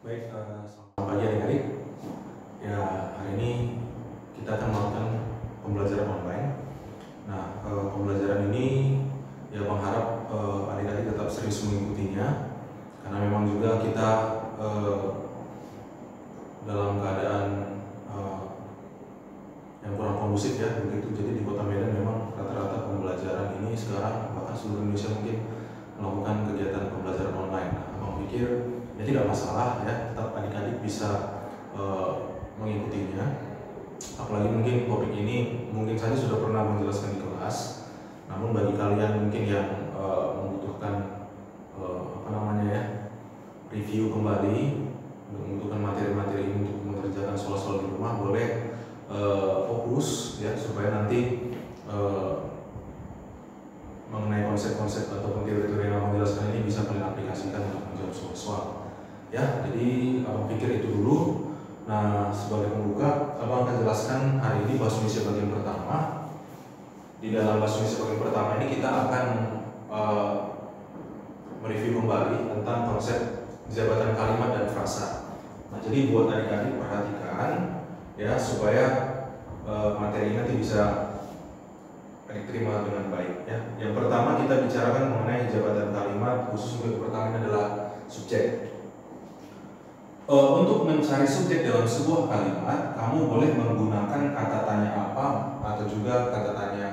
Baik, selamat pagi adik-adik. Ya, hari ini kita akan melakukan pembelajaran online. Nah, pembelajaran ini ya Bang harap adik-adik tetap serius mengikutinya, karena memang juga kita dalam keadaan yang kurang kondusif ya begitu. Jadi di Kota Medan memang rata-rata pembelajaran ini sekarang bahkan seluruh Indonesia mungkin melakukan kegiatan pembelajaran online. Nah, Abang pikir ya tidak masalah ya, tetap adik-adik bisa mengikutinya. Apalagi mungkin topik ini mungkin saja sudah pernah menjelaskan di kelas, namun bagi kalian mungkin yang membutuhkan review kembali, membutuhkan materi-materi ini untuk mengerjakan soal-soal di rumah, boleh fokus ya, supaya nanti mengenai konsep-konsep ataupun teori-teori yang Abang jelaskan ini bisa kalian aplikasikan untuk menjawab soal-soal ya. Jadi Abang pikir itu dulu. Nah, sebagai pembuka, Abang akan jelaskan hari ini bahasa Indonesia bagian pertama. Di dalam bahasa Indonesia bagian pertama ini kita akan mereview kembali tentang konsep jabatan kalimat dan frasa. Nah, jadi buat adik-adik perhatikan ya, supaya materi nanti bisa diterima dengan baik ya. Yang pertama kita bicarakan mengenai jabatan kalimat, khusus untuk pertama ini adalah subjek. Untuk mencari subjek dalam sebuah kalimat, kamu boleh menggunakan kata tanya apa atau juga kata tanya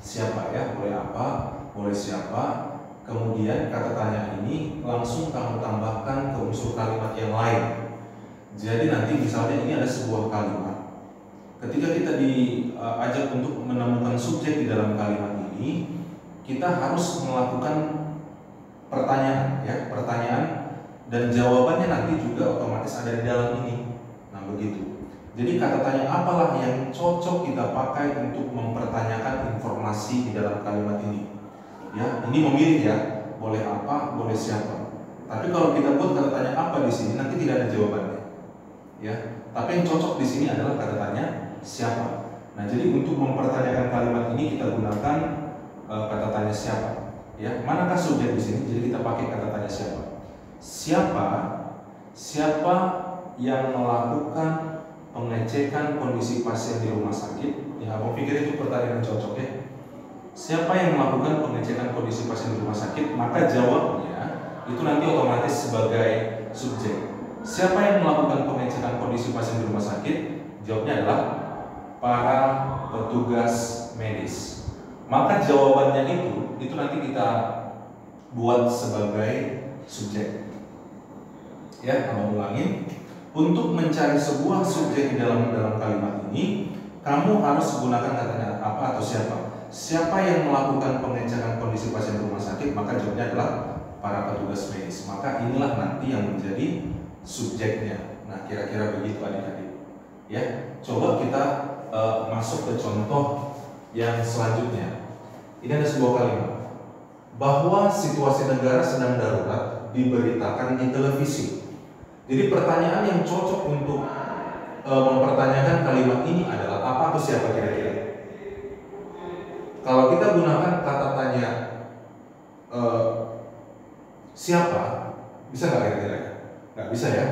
siapa ya. Boleh apa, boleh siapa. Kemudian kata tanya ini langsung kamu tambahkan ke unsur kalimat yang lain. Jadi nanti misalnya ini ada sebuah kalimat. Ketika kita diajak untuk menemukan subjek di dalam kalimat ini, kita harus melakukan pertanyaan ya, pertanyaan, dan jawabannya nanti juga otomatis ada di dalam ini. Nah, begitu. Jadi kata tanya apalah yang cocok kita pakai untuk mempertanyakan informasi di dalam kalimat ini. Ya, ini memilih ya, boleh apa, boleh siapa. Tapi kalau kita buat kata tanya apa di sini, nanti tidak ada jawabannya. Ya, tapi yang cocok di sini adalah kata tanya siapa. Nah, jadi untuk mempertanyakan kalimat ini kita gunakan kata tanya siapa. Ya, manakah subjek di sini? Jadi kita pakai kata tanya siapa. Siapa yang melakukan pengecekan kondisi pasien di rumah sakit? Ya, aku pikir itu pertanyaan cocok ya. Siapa yang melakukan pengecekan kondisi pasien di rumah sakit? Maka jawabnya itu nanti otomatis sebagai subjek. Siapa yang melakukan pengecekan kondisi pasien di rumah sakit? Jawabnya adalah para petugas medis. Maka jawabannya itu nanti kita buat sebagai subjek. Ya, kamu ulangin. Untuk mencari sebuah subjek di dalam kalimat ini, kamu harus gunakan katanya apa atau siapa. Siapa yang melakukan pengecekan kondisi pasien di rumah sakit? Maka jawabnya adalah para petugas medis. Maka inilah nanti yang menjadi subjeknya. Nah, kira-kira begitu adik-adik. Ya, coba kita masuk ke contoh yang selanjutnya. Ini ada sebuah kalimat bahwa situasi negara sedang darurat diberitakan di televisi. Jadi pertanyaan yang cocok untuk mempertanyakan kalimat ini adalah apa atau siapa kira-kira? Kalau kita gunakan kata tanya siapa, bisa nggak kira-kira? Nggak bisa ya.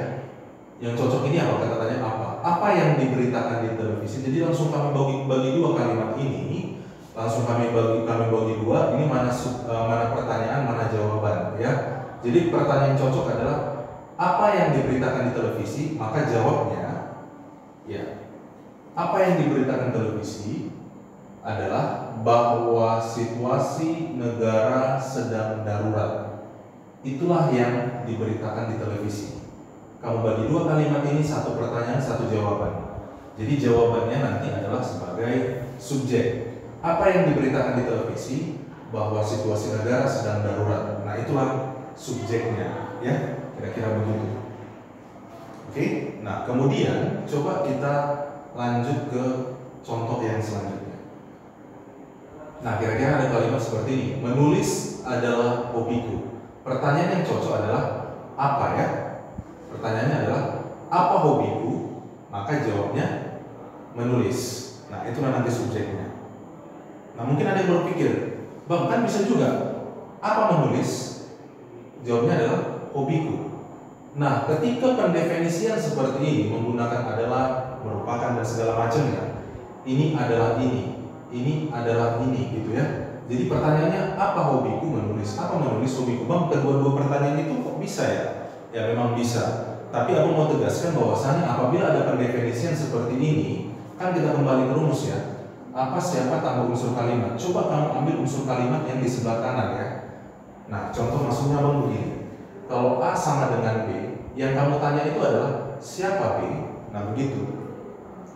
Yang cocok ini apa? Kata tanya apa? Apa yang diberitakan di televisi? Jadi langsung kami bagi dua kalimat ini. Langsung kami bagi dua. Ini mana pertanyaan, mana jawaban ya. Jadi pertanyaan cocok adalah apa yang diberitakan di televisi? Maka jawabnya ya, apa yang diberitakan televisi adalah bahwa situasi negara sedang darurat. Itulah yang diberitakan di televisi. Kamu bagi dua kalimat ini, satu pertanyaan, satu jawaban. Jadi jawabannya nanti adalah sebagai subjek. Apa yang diberitakan di televisi? Bahwa situasi negara sedang darurat. Nah, itulah subjeknya ya. Kira-kira begitu. Oke, nah kemudian coba kita lanjut ke contoh yang selanjutnya. Nah, kira-kira ada kalimat seperti ini. Menulis adalah hobiku. Pertanyaan yang cocok adalah apa ya? Pertanyaannya adalah apa hobiku? Maka jawabnya menulis. Nah, itulah nanti subjeknya. Nah, mungkin ada yang berpikir, Bang, kan bisa juga apa menulis? Jawabnya adalah hobiku. Nah, ketika pendefinisian seperti ini menggunakan adalah, merupakan dan segala macamnya, ini adalah ini adalah ini gitu ya. Jadi pertanyaannya, apa hobiku menulis? Apa menulis hobiku? Bang, kedua-dua pertanyaan itu kok bisa ya? Ya memang bisa. Tapi aku mau tegaskan bahwasannya apabila ada pendefinisian seperti ini, kan kita kembali ke rumus ya. Apa, siapa, tambah unsur kalimat. Coba kamu ambil unsur kalimat yang di sebelah kanan ya. Nah, contoh maksudnya bang begini. Kalau A sama dengan B, yang kamu tanya itu adalah siapa B? Nah begitu.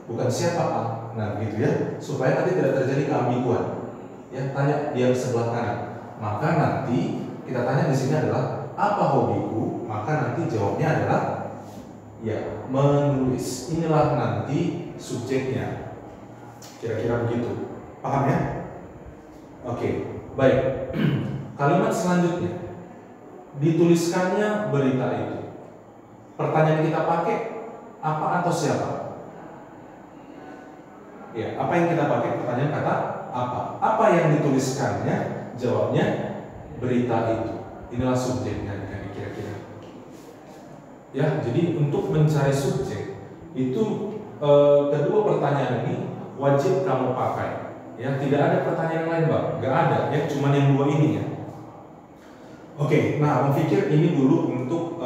Bukan siapa A. Nah begitu ya. Supaya nanti tidak terjadi keambiguan. Ya, tanya yang sebelah kanan. Maka nanti kita tanya di sini adalah apa hobiku? Maka nanti jawabnya adalah ya, menulis. Inilah nanti subjeknya. Kira-kira begitu. Paham ya? Oke, baik. Kalimat selanjutnya, dituliskannya berita itu. Pertanyaan kita pakai apa atau siapa? Ya, apa yang kita pakai? Pertanyaan kata apa? Apa yang dituliskannya? Jawabnya berita itu. Inilah subjeknya kira-kira. Ya, jadi untuk mencari subjek itu kedua pertanyaan ini wajib kamu pakai. Ya, tidak ada pertanyaan lain, Bang. Gak ada, ya, cuma yang dua ini ya. Oke, nah, Abang pikir ini dulu untuk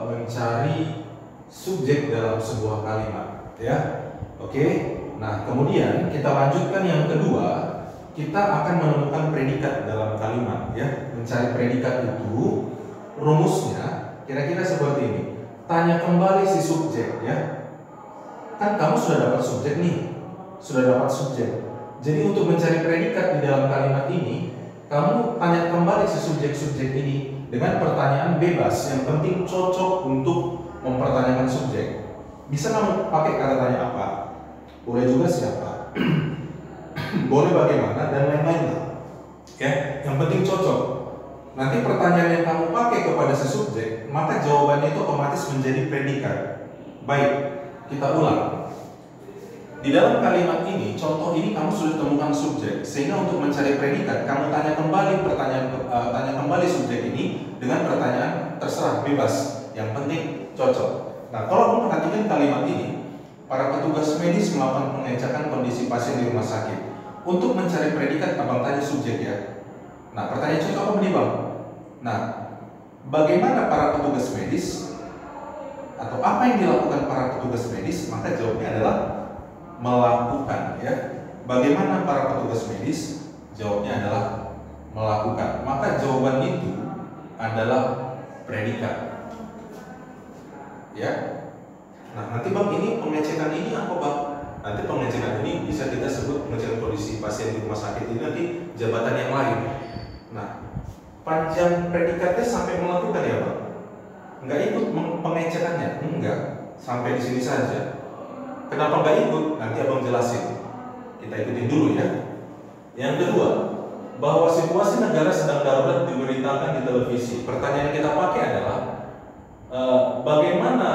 mencari subjek dalam sebuah kalimat, ya. Oke, nah kemudian kita lanjutkan yang kedua, kita akan menemukan predikat dalam kalimat, ya. Mencari predikat itu rumusnya kira-kira seperti ini. Tanya kembali si subjek, ya. Kan kamu sudah dapat subjek nih, sudah dapat subjek. Jadi untuk mencari predikat di dalam kalimat ini, kamu tanya kembali si subjek-subjek ini dengan pertanyaan bebas, yang penting cocok untuk mempertanyakan subjek. Bisa kamu pakai kata tanya apa, boleh juga siapa, boleh bagaimana, dan lain-lain lah. Ya, yang penting cocok. Nanti pertanyaan yang kamu pakai kepada si subjek, maka jawabannya itu otomatis menjadi predikat. Baik, kita ulang. Di dalam kalimat ini, contoh ini kamu sudah temukan subjek, sehingga untuk mencari predikat, kamu tanya kembali subjek ini dengan pertanyaan terserah, bebas, yang penting cocok. Nah, kalau memperhatikan kalimat ini, para petugas medis melakukan pengecekan kondisi pasien di rumah sakit. Untuk mencari predikat, abang tanya subjek ya. Nah, pertanyaan cocok apa nih bang? Nah, bagaimana para petugas medis atau apa yang dilakukan para petugas medis? Maka jawabnya adalah melakukan, ya. Bagaimana para petugas medis? Jawabnya adalah melakukan. Maka jawaban itu adalah predikat. Ya. Nah, nanti bang, ini pengecekan ini apa bang? Nanti pengecekan ini bisa kita sebut pengecekan kondisi pasien di rumah sakit ini nanti jabatan yang lain. Nah, panjang predikatnya sampai melakukan ya bang? Enggak ikut pengecekannya? Enggak, sampai di sini saja. Kenapa nggak ikut? Nanti abang jelasin. Kita ikutin dulu ya. Yang kedua, bahwa situasi negara sedang darurat diberitakan di televisi. Pertanyaan yang kita pakai adalah bagaimana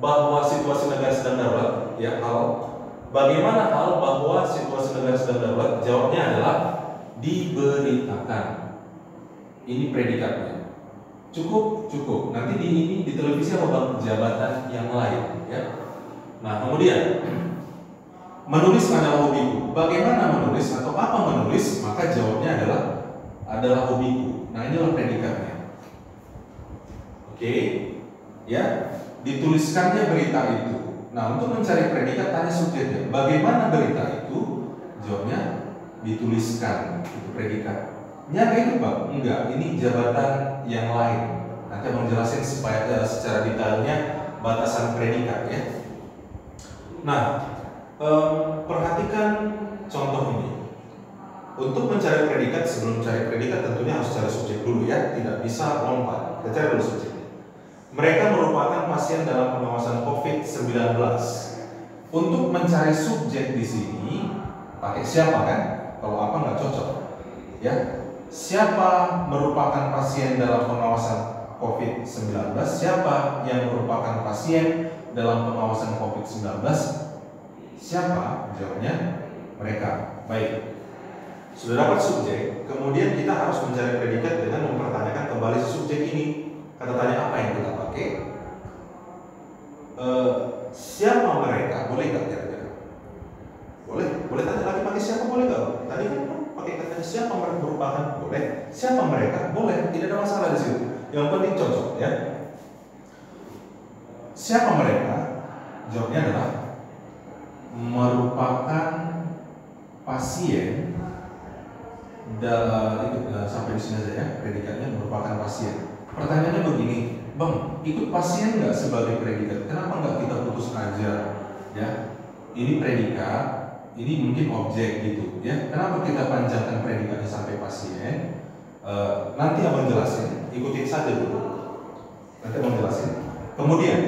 bahwa situasi negara sedang darurat? Ya, bagaimana hal bahwa situasi negara sedang darurat? Jawabnya adalah diberitakan. Ini predikatnya. Cukup. Nanti di televisi apa bang? Jabatan yang lain, ya. Nah, kemudian menulis adalah hobiku. Bagaimana menulis atau apa menulis? Maka jawabnya adalah hobiku. Nah, inilah predikatnya. Oke, ya. Dituliskannya berita itu. Nah, untuk mencari predikat tanya subjeknya. Bagaimana berita itu? Jawabnya dituliskan. Itu predikat. Ya kayak itu bang? Enggak. Ini jabatan yang lain. Nanti abang jelasin supaya secara detailnya batasan predikat ya. Nah, perhatikan contoh ini. Untuk mencari predikat, sebelum mencari predikat tentunya harus cari subjek dulu ya, tidak bisa lompat. Kita cari dulu subjeknya. Mereka merupakan pasien dalam pengawasan COVID-19. Untuk mencari subjek di sini, pakai siapa kan? Kalau apa nggak cocok, ya. Siapa merupakan pasien dalam pengawasan COVID-19? Siapa yang merupakan pasien dalam pengawasan COVID-19? Siapa? Jawabnya mereka. Baik. Sudah dapat subjek, kemudian kita harus mencari predikat dengan mempertanyakan kembali si subjek ini. Kata tanya apa yang kita pakai? siapa mereka? Boleh nggak kira-kira? Boleh tanya lagi pakai siapa, boleh nggak? Tadi kan pakai kata siapa mereka merupakan, boleh. Siapa mereka? Boleh, tidak ada masalah di situ. Yang penting cocok ya. Siapa mereka? Jawabnya adalah merupakan pasien. Sampai di sini saja ya, predikatnya merupakan pasien. Pertanyaannya begini, Bang, ikut pasien nggak sebagai predikat? Kenapa nggak kita putus aja? Ya, ini predikat, ini mungkin objek gitu ya. Kenapa kita panjangkan predikatnya sampai pasien? Nanti abang jelasin, ikutin saja dulu. Nanti abang jelasin. Kemudian,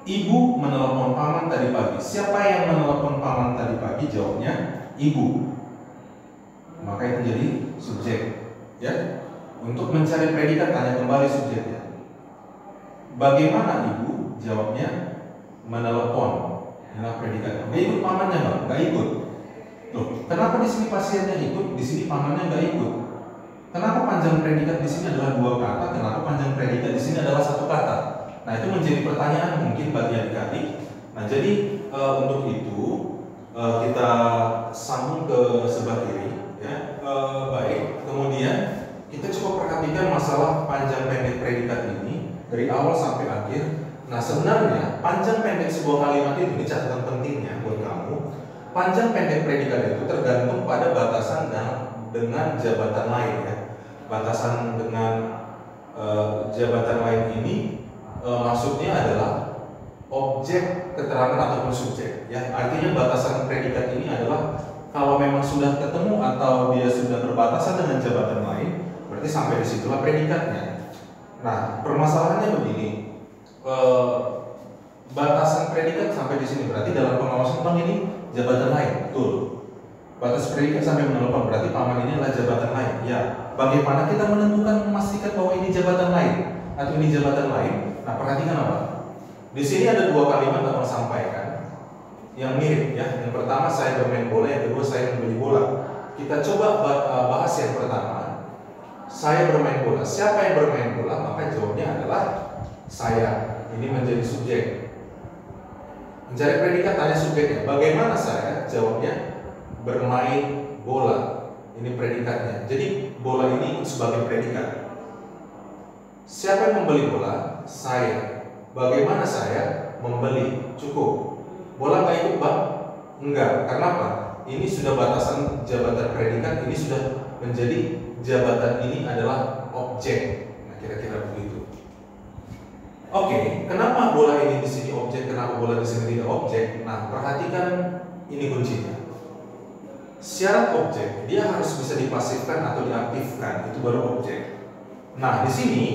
ibu menelepon paman tadi pagi. Siapa yang menelepon paman tadi pagi? Jawabnya ibu. Maka itu jadi subjek, ya. Untuk mencari predikat tanya kembali subjeknya. Bagaimana ibu? Jawabnya menelepon. Inilah predikatnya. Nggak ikut pamannya bang? Nggak ikut. Loh, kenapa di sini pasiennya ikut, di sini pamannya nggak ikut? Kenapa panjang predikat di sini adalah 2 kata? Kenapa panjang predikat di sini adalah 1 kata? Nah itu menjadi pertanyaan mungkin bagi adik-adik. Nah jadi untuk itu kita sambung ke sebelah kiri. Ya, baik. Kemudian kita coba perhatikan masalah panjang pendek predikat ini dari awal sampai akhir. Nah sebenarnya panjang pendek sebuah kalimat itu, ini catatan pentingnya buat kamu. Panjang pendek predikat itu tergantung pada batasan dengan jabatan lain ya. Batasan dengan jabatan lain ini maksudnya adalah objek keterangan ataupun subjek ya. Artinya batasan predikat ini adalah kalau memang sudah ketemu atau dia sudah berbatasan dengan jabatan lain, berarti sampai disitulah predikatnya. Nah, permasalahannya begini, batasan predikat sampai di sini, berarti dalam pengawasan bang ini jabatan lain, betul. Batas predikat sampai menelepon, berarti paman ini adalah jabatan lain. Ya, bagaimana kita menentukan memastikan bahwa ini jabatan lain atau ini jabatan lain? Nah, perhatikan apa? Di sini ada 2 kalimat yang abang sampaikan yang mirip ya. Yang pertama saya bermain bola, yang kedua saya membeli bola. Kita coba bahas yang pertama. Saya bermain bola. Siapa yang bermain bola? Maka jawabnya adalah saya. Ini menjadi subjek. Mencari predikat tanya subjeknya. Bagaimana saya? Jawabnya bermain bola. Ini predikatnya. Jadi bola ini sebagai predikat. Siapa yang membeli bola? Saya. Bagaimana saya membeli? Cukup. Bola nggak ikut bang? Enggak. Kenapa? Ini sudah batasan jabatan predikat. Ini sudah menjadi jabatan ini adalah objek. Nah kira-kira begitu. Oke. Kenapa bola ini di sini objek? Kenapa bola di sini tidak objek? Nah perhatikan ini kuncinya. Syarat objek dia harus bisa dipasifkan atau diaktifkan. Itu baru objek. Nah di sini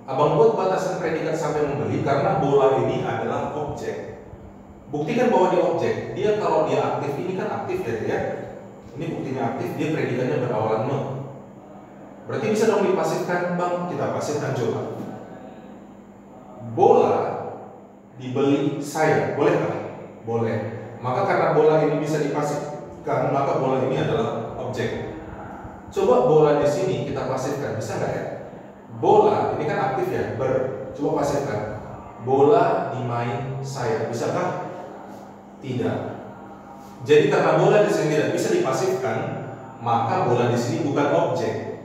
abang buat batasan predikat sampai membeli karena bola ini adalah objek. Buktikan bahwa dia objek. Dia kalau dia aktif, ini kan aktif ya dia. Ini buktinya aktif, dia predikannya berawalan me. Berarti bisa dong dipasifkan bang, kita pasifkan coba. Bola dibeli saya, boleh kan? Boleh. Maka karena bola ini bisa dipasifkan, maka bola ini adalah objek. Coba bola di sini kita pasifkan, bisa nggak ya? Bola ini kan aktif ya, coba pasifkan. Bola dimain saya, bisakah? Tidak. Jadi karena bola di sini tidak bisa dipasifkan, maka bola di sini bukan objek.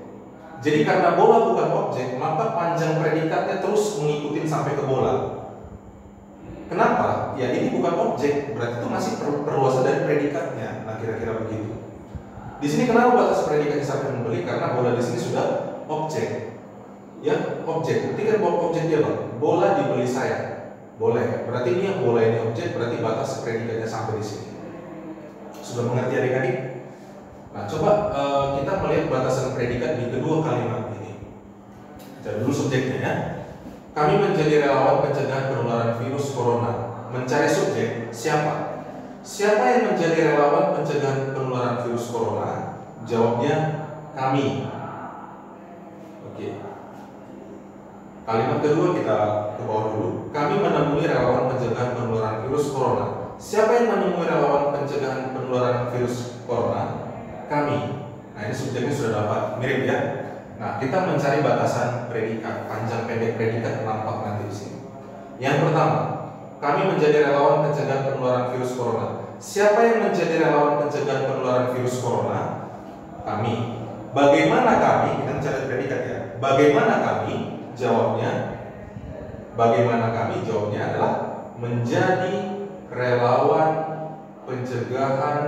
Jadi karena bola bukan objek, maka panjang predikatnya terus mengikuti sampai ke bola. Kenapa? Ya ini bukan objek, berarti itu masih perluasan dari predikatnya. Nah kira-kira begitu. Di sini kenapa batas predikatnya sampai membeli? Karena bola di sini sudah objek. Ya objek. Buktikan bahwa objek dia bang. Bola dibeli saya. Boleh, berarti ini yang bola ini objek, berarti batas predikatnya sampai di sini. Sudah mengerti adik-adik? Nah, coba kita melihat batasan predikat di kedua kalimat ini. Kita dulu subjeknya ya. Kami menjadi relawan pencegahan penularan virus corona. Mencari subjek, siapa? Siapa yang menjadi relawan pencegahan penularan virus corona? Jawabnya kami. Oke. Kalimat kedua kita ke bawah dulu. Kami menemui relawan pencegahan penularan virus corona. Siapa yang menemui relawan pencegahan penularan virus corona? Kami. Nah ini subjeknya sudah dapat, mirip ya. Nah kita mencari batasan predikat, panjang pendek predikat nampak nanti di sini. Yang pertama, kami menjadi relawan pencegahan penularan virus corona. Siapa yang menjadi relawan pencegahan penularan virus corona? Kami. Bagaimana kami? Kita mencari predikat ya. Bagaimana kami? Bagaimana kami? Jawabnya adalah menjadi relawan pencegahan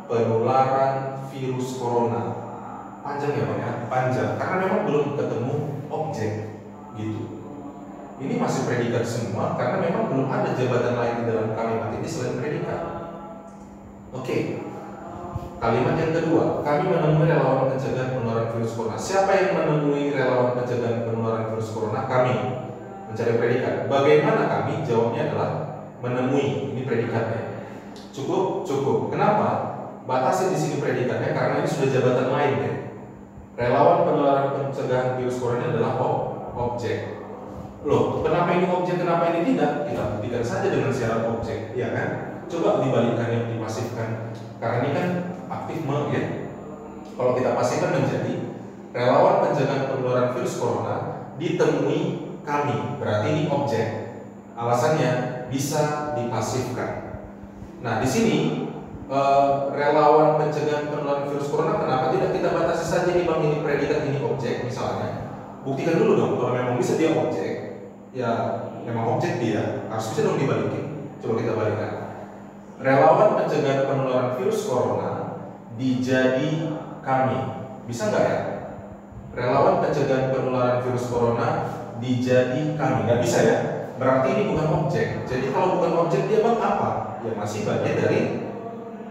penularan virus corona. Panjang ya Bang ya? Panjang. Karena memang belum ketemu objek gitu. Ini masih predikat semua karena memang belum ada jabatan lain di dalam kalimat ini selain predikat. Oke. Kalimat yang kedua, kami menemui relawan pencegahan penularan virus corona. Siapa yang menemui relawan pencegahan penularan virus corona? Kami. Mencari predikat. Bagaimana kami? Jawabnya adalah menemui. Ini predikatnya. Cukup? Cukup. Kenapa? Batasi di sini predikatnya karena ini sudah jabatan lain ya. Relawan penularan pencegahan virus corona adalah objek. Loh, kenapa ini objek, kenapa ini tidak? Kita buktikan saja dengan syarat objek, ya kan? Coba dibalikkan yang dipasifkan. Karena ini kan aktif ya. Kalau kita pasifkan menjadi relawan pencegahan penularan virus corona ditemui kami, berarti ini objek. Alasannya bisa dipasifkan. Nah, di sini relawan pencegahan penularan virus corona, kenapa tidak kita batasi saja nih Bang, ini predikat, ini objek misalnya. Buktikan dulu dong kalau memang bisa dia objek. Ya, memang objek dia, harus bisa dong dibalikin. Coba kita balikkan. Relawan pencegahan penularan virus corona dijadi kami. Bisa nggak ya? Relawan pencegahan penularan virus corona dijadi kami. Nggak bisa ya? Berarti ini bukan objek. Jadi kalau bukan objek dia Bang apa? Ya masih bagian dari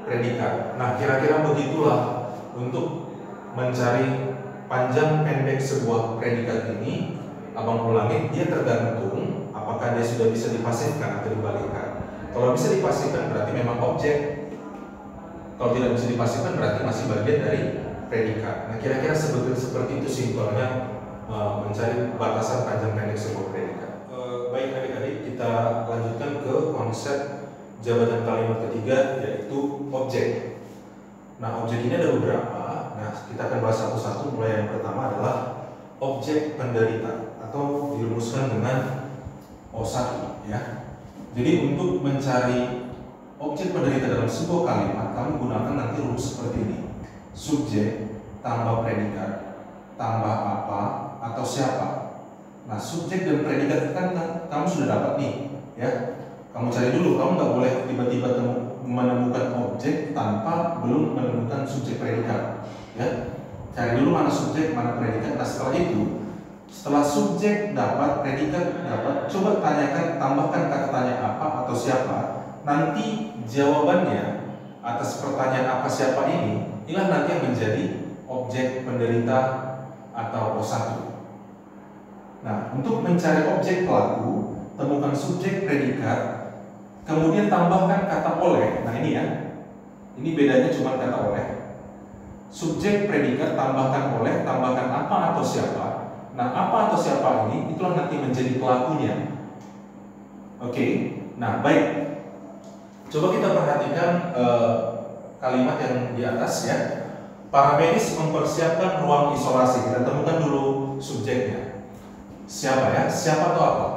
predikat. Nah, kira-kira begitulah untuk mencari panjang pendek sebuah predikat ini. Abang ulangi, dia tergantung apakah dia sudah bisa dipasifkan atau dibalikkan. Kalau bisa dipasifkan berarti memang objek. Kalau tidak bisa dipasifkan berarti masih bagian dari predikat. Nah, kira-kira seperti itu simpelnya mencari batasan panjang pendek sebuah predikat. Baik adik-adik, kita lanjutkan ke konsep jabatan kalimat ketiga, yaitu objek. Nah, objek ini ada beberapa. Nah, kita akan bahas satu-satu. Mulai yang pertama adalah objek penderita atau dirumuskan dengan O1 ya. Jadi untuk mencari objek penderita dalam sebuah kalimat, kami gunakan nanti rumus seperti ini. Subjek tambah predikat tambah apa atau siapa. Nah, subjek dan predikat kan kamu sudah dapat nih ya. Kamu cari dulu, kamu nggak boleh tiba-tiba menemukan objek tanpa belum menemukan subjek predikat ya. Cari dulu mana subjek, mana predikat. Nah, setelah subjek dapat, predikat dapat, coba tanyakan, tambahkan kata tanya apa atau siapa. Nanti jawabannya atas pertanyaan apa siapa ini, inilah nanti yang menjadi objek penderita atau O1. Nah, untuk mencari objek pelaku, temukan subjek predikat, kemudian tambahkan kata oleh. Nah, ini ya. Ini bedanya cuma kata oleh. Subjek predikat tambahkan oleh, tambahkan apa atau siapa. Nah, apa atau siapa ini, itulah nanti menjadi pelakunya. Oke, nah baik. Coba kita perhatikan kalimat yang di atas ya. Para medis mempersiapkan ruang isolasi. Kita temukan dulu subjeknya. Siapa ya? Siapa atau apa?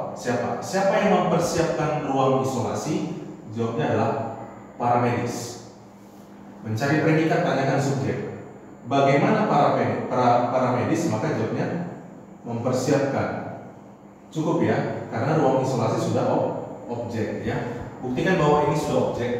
Siapa yang mempersiapkan ruang isolasi? Jawabnya adalah para medis. Mencari predikat, tanyakan subjek. Bagaimana para medis? Maka jawabnya mempersiapkan. Cukup ya, karena ruang isolasi sudah objek ya. Buktikan bahwa ini sudah objek,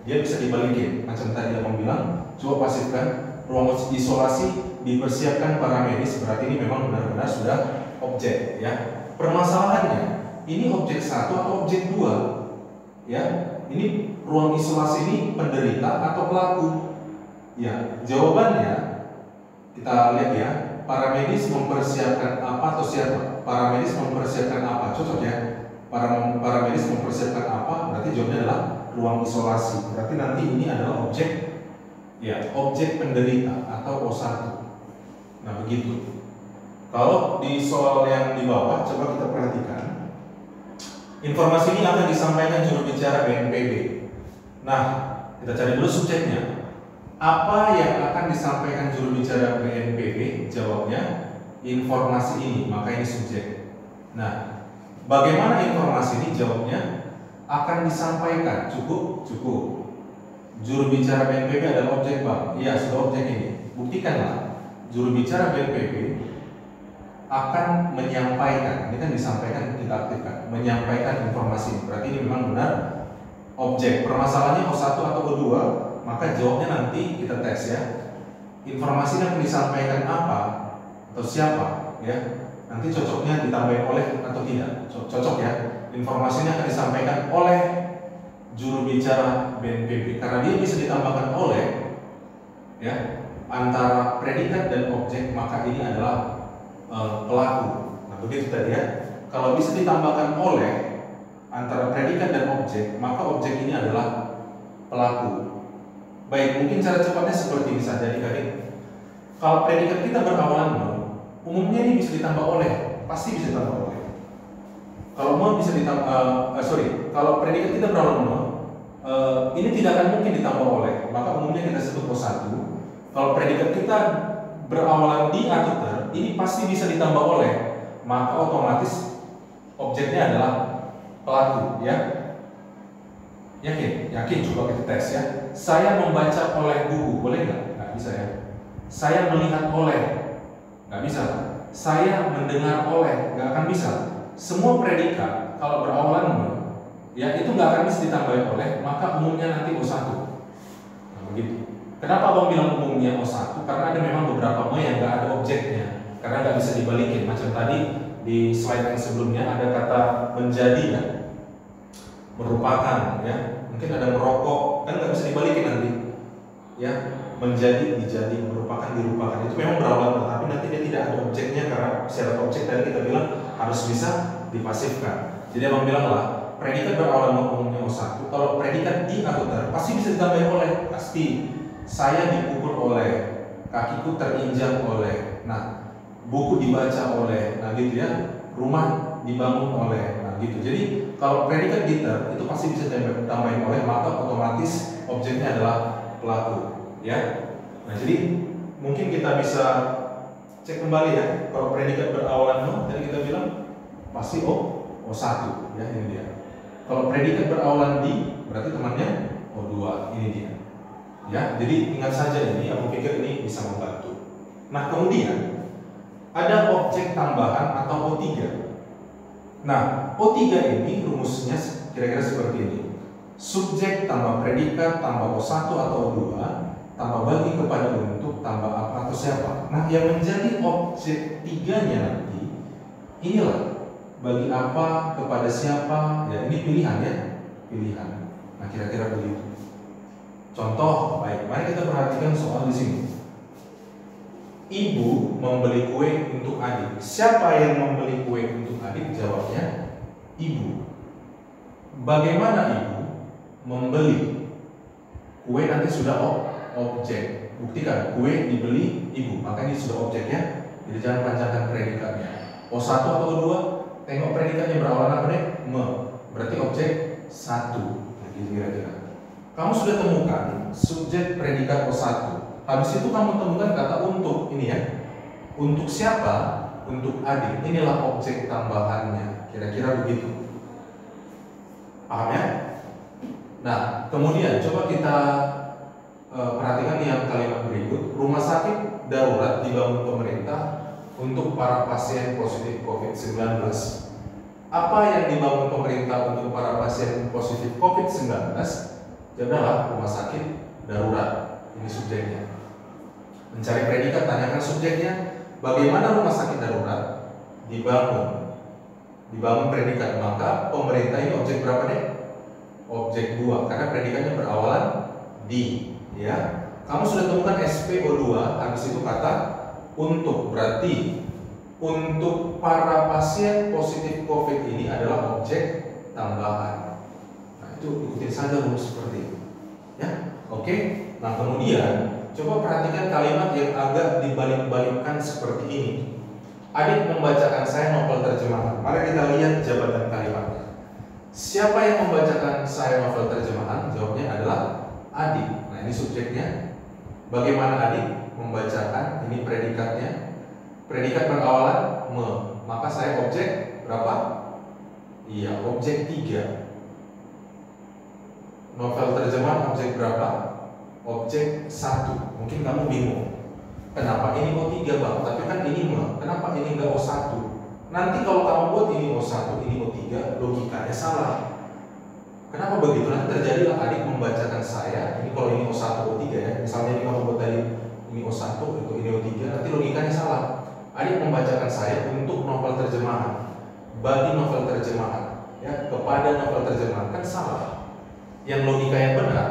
dia bisa dibalikin. Macam tadi yang bilang, coba pasifkan ruang isolasi dipersiapkan para medis, berarti ini memang benar-benar sudah objek ya. Permasalahannya, ini objek 1 atau objek 2 ya. Ini ruang isolasi ini penderita atau pelaku ya. Jawabannya kita lihat ya. Para medis mempersiapkan apa atau siapa? Para medis mempersiapkan apa? Cocok ya. Para medis mempersiapkan apa? Berarti jawabnya adalah ruang isolasi. Berarti nanti ini adalah objek ya, objek penderita atau O1. Nah, begitu. Kalau di soal yang di bawah, coba kita perhatikan. Informasi ini akan disampaikan juru bicara BNPB. Nah, kita cari dulu subjeknya. Apa yang akan disampaikan juru bicara BNPB? Jawabnya informasi ini, maka ini subjek. Nah, Bagaimana informasi ini? Jawabnya akan disampaikan. Cukup? Cukup. Juru bicara BNPB adalah objek Bang. Iya, sudah objek ini. Buktikanlah. Juru bicara BNPB akan menyampaikan. Ini kan disampaikan, kita aktifkan. Menyampaikan informasi. Berarti ini memang benar objek. Permasalahannya O1 atau O2, maka jawabnya nanti kita tes ya. Informasi yang disampaikan apa atau siapa ya. Nanti cocoknya ditambahin oleh atau tidak. Cocok ya. Informasinya akan disampaikan oleh juru bicara BNPB karena dia bisa ditambahkan oleh ya antara predikat dan objek, maka ini adalah pelaku. Nah, begitu tadi ya. Kalau bisa ditambahkan oleh antara predikat dan objek, maka objek ini adalah pelaku. Baik, mungkin cara cepatnya seperti ini saja adik-adik. Kalau predikat kita berawalan me, umumnya ini bisa ditambah oleh, pasti bisa ditambah oleh. Kalau me bisa ditambah, kalau predikat kita berawalan me, ini tidak akan mungkin ditambah oleh, maka umumnya kita sebut O1. Kalau predikat kita berawalan di atau ter, ini pasti bisa ditambah oleh, maka otomatis objeknya adalah pelaku ya. Yakin? Yakin? Coba kita tes ya. Saya membaca oleh buku, boleh nggak? Nggak bisa ya. Saya melihat oleh, nggak bisa. Saya mendengar oleh, nggak akan bisa. Semua predikat kalau berawalan me, ya itu nggak akan bisa ditambah oleh, maka umumnya nanti O1. Nah, begitu. Kenapa Abang bilang umumnya O1? Karena ada memang beberapa me yang nggak ada objeknya, karena nggak bisa dibalikin. Macam tadi di slide yang sebelumnya ada kata menjadi ya, merupakan ya, mungkin ada merokok, kan nggak bisa dibalikin nanti ya, menjadi, dijadi, merupakan, dirupakan. Itu memang berawalan, tetapi nanti dia tidak ada objeknya karena syarat objek tadi kita bilang harus bisa dipasifkan. Jadi Abang bilang lah, predikat berawalan umumnya O1. Kalau predikat di atau ter, pasti bisa ditambah oleh, pasti. Saya dipukul oleh, kakiku terinjak oleh, nah buku dibaca oleh, nah gitu ya, rumah dibangun oleh, nah gitu. Jadi kalau predikat di ter itu pasti bisa ditambahin oleh, maka otomatis objeknya adalah pelaku ya. Nah jadi mungkin kita bisa cek kembali ya. Kalau predikat berawalan me, tadi kita bilang pasti O1 ya, ini dia. Kalau predikat berawalan di, berarti temannya O2, ini dia. Ya, jadi ingat saja ini, aku pikir ini bisa membantu. Nah, kemudian ada objek tambahan atau O3. Nah, O3 ini rumusnya kira-kira seperti ini. Subjek tambah predikat tambah O1 atau O2 tambah bagi kepada untuk tambah apa atau siapa. Nah, yang menjadi objek 3-nya nanti inilah bagi apa kepada siapa. Ya, ini pilihan ya, pilihan. Nah, kira-kira begitu. Contoh, baik, mari kita perhatikan soal di sini. Ibu membeli kue untuk adik. Siapa yang membeli kue untuk adik? Jawabnya ibu. Bagaimana ibu membeli kue? Nanti sudah objek. Buktikan kue dibeli ibu, maka ini sudah objeknya. Jadi jangan panjangkan predikatnya. O1 atau O2, tengok predikatnya berawalan apa deh? Me. Berarti objek 1. Nah, gitu kira-kira. Kamu sudah temukan subjek predikat O1. Habis itu kamu temukan kata untuk, ini ya. Untuk siapa? Untuk adik. Inilah objek tambahannya. Kira-kira begitu. Paham ya? Nah, kemudian coba kita perhatikan yang kalimat berikut. Rumah sakit darurat dibangun pemerintah untuk para pasien positif COVID-19. Apa yang dibangun pemerintah untuk para pasien positif COVID-19? Adalah rumah sakit darurat. Ini subjeknya. Mencari predikat, tanyakan subjeknya. Bagaimana rumah sakit darurat dibangun? Dibangun predikat, maka pemerintah ini objek berapa deh? Objek 2, karena predikatnya berawalan di. Ya, kamu sudah temukan SPO2. Habis itu kata untuk, berarti untuk para pasien positif COVID ini adalah objek tambahan. Itu ikutin saja rumus seperti itu ya. Oke. Nah, kemudian coba perhatikan kalimat yang agak dibalik-balikkan seperti ini. Adik membacakan saya novel terjemahan. Mari kita lihat jabatan kalimatnya. Siapa yang membacakan saya novel terjemahan? Jawabnya adalah adik. Nah, ini subjeknya. Bagaimana adik membacakan? Ini predikatnya. Predikat berawalan me. Maka saya objek berapa? Iya, objek 3. Novel terjemahan objek berapa? Objek 1. Mungkin kamu bingung. Kenapa ini O3 bang? Tapi kan ini mah. Kenapa ini enggak O1? Nanti kalau kamu buat ini O1, ini O3, logikanya salah. Kenapa begitu? Nanti terjadilah adik membacakan saya. Ini kalau ini O1, O3 ya. Misalnya ini kamu buat tadi ini O1, itu ini O3, nanti logikanya salah. Adik membacakan saya untuk novel terjemahan, bagi novel terjemahan, ya, kepada novel terjemahan, kan salah. Yang logika yang benar,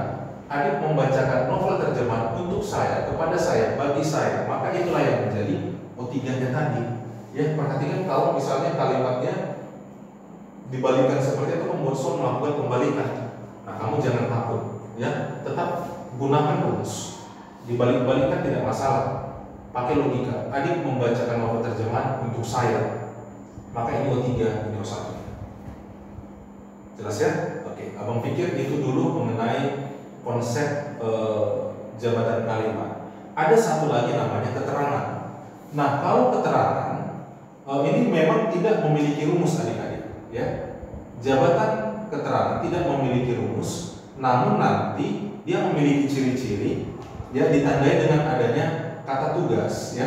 adik membacakan novel terjemahan untuk saya, kepada saya, bagi saya, maka itulah yang menjadi O3-nya tadi. Ya, perhatikan kalau misalnya kalimatnya dibalikan seperti itu, membuat soal melakukan pembalikan. Nah, kamu jangan takut, ya, tetap gunakan rumus. Dibalik-balikan tidak masalah. Pakai logika. Adik membacakan novel terjemahan untuk saya, maka ini O3, ini O1. Jelas ya? Oke, abang pikir itu dulu mengenai konsep jabatan kalimat. Ada satu lagi namanya keterangan. Nah, kalau keterangan ini memang tidak memiliki rumus adik-adik, ya. Jabatan keterangan tidak memiliki rumus, namun nanti dia memiliki ciri-ciri, ya, ditandai dengan adanya kata tugas, ya,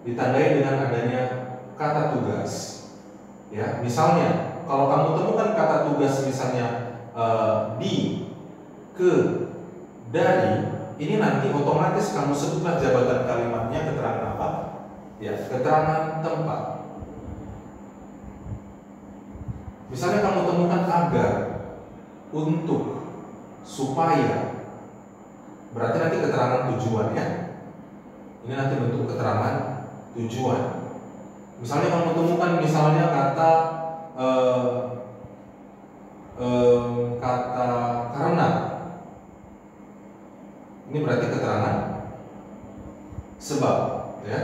ditandai dengan adanya kata tugas, ya. Misalnya, kalau kamu temukan kata tugas misalnya di, ke, dari, ini nanti otomatis kamu sebutlah jabatan kalimatnya keterangan apa? Ya, keterangan tempat. Misalnya kamu temukan agar, untuk, supaya, berarti nanti keterangan tujuan, ya. Ini nanti bentuk keterangan tujuan. Misalnya kamu temukan misalnya kata karena, ini berarti keterangan sebab, ya.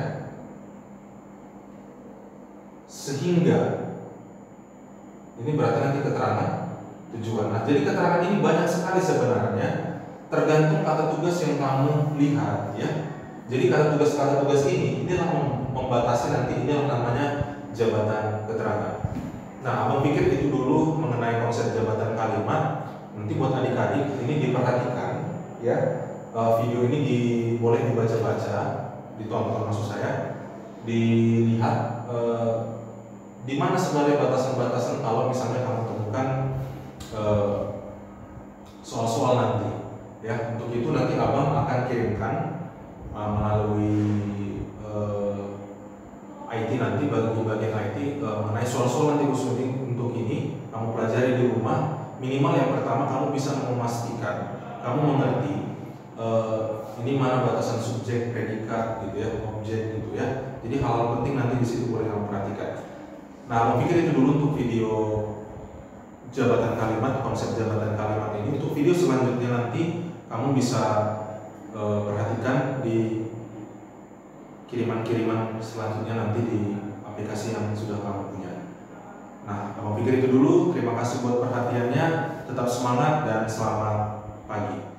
Sehingga, ini berarti nanti keterangan tujuan. Nah, jadi keterangan ini banyak sekali sebenarnya, tergantung kata tugas yang kamu lihat, ya. Jadi kata tugas ini inilah membatasi nanti, inilah namanya jabatan keterangan. Nah, abang pikir itu dulu mengenai konsep jabatan kalimat. Nanti buat adik-adik ini diperhatikan, ya. Video ini boleh dibaca-baca, ditonton maksud saya, dilihat di mana sebenarnya batasan-batasan kalau misalnya kamu temukan soal-soal nanti, ya. Untuk itu nanti abang akan kirimkan melalui IT nanti, bagian IT mengenai soal-soal nanti khusus untuk ini kamu pelajari di rumah. Minimal yang pertama kamu bisa memastikan kamu mengerti ini mana batasan subjek, predikat, gitu ya, objek, gitu ya. Jadi hal-hal penting nanti di situ boleh kamu perhatikan. Nah, aku pikir itu dulu untuk video jabatan kalimat, konsep jabatan kalimat ini. Untuk video selanjutnya nanti kamu bisa perhatikan di kiriman-kiriman selanjutnya nanti di aplikasi yang sudah kamu punya. Nah, aku pikir itu dulu. Terima kasih buat perhatiannya. Tetap semangat dan selamat pagi.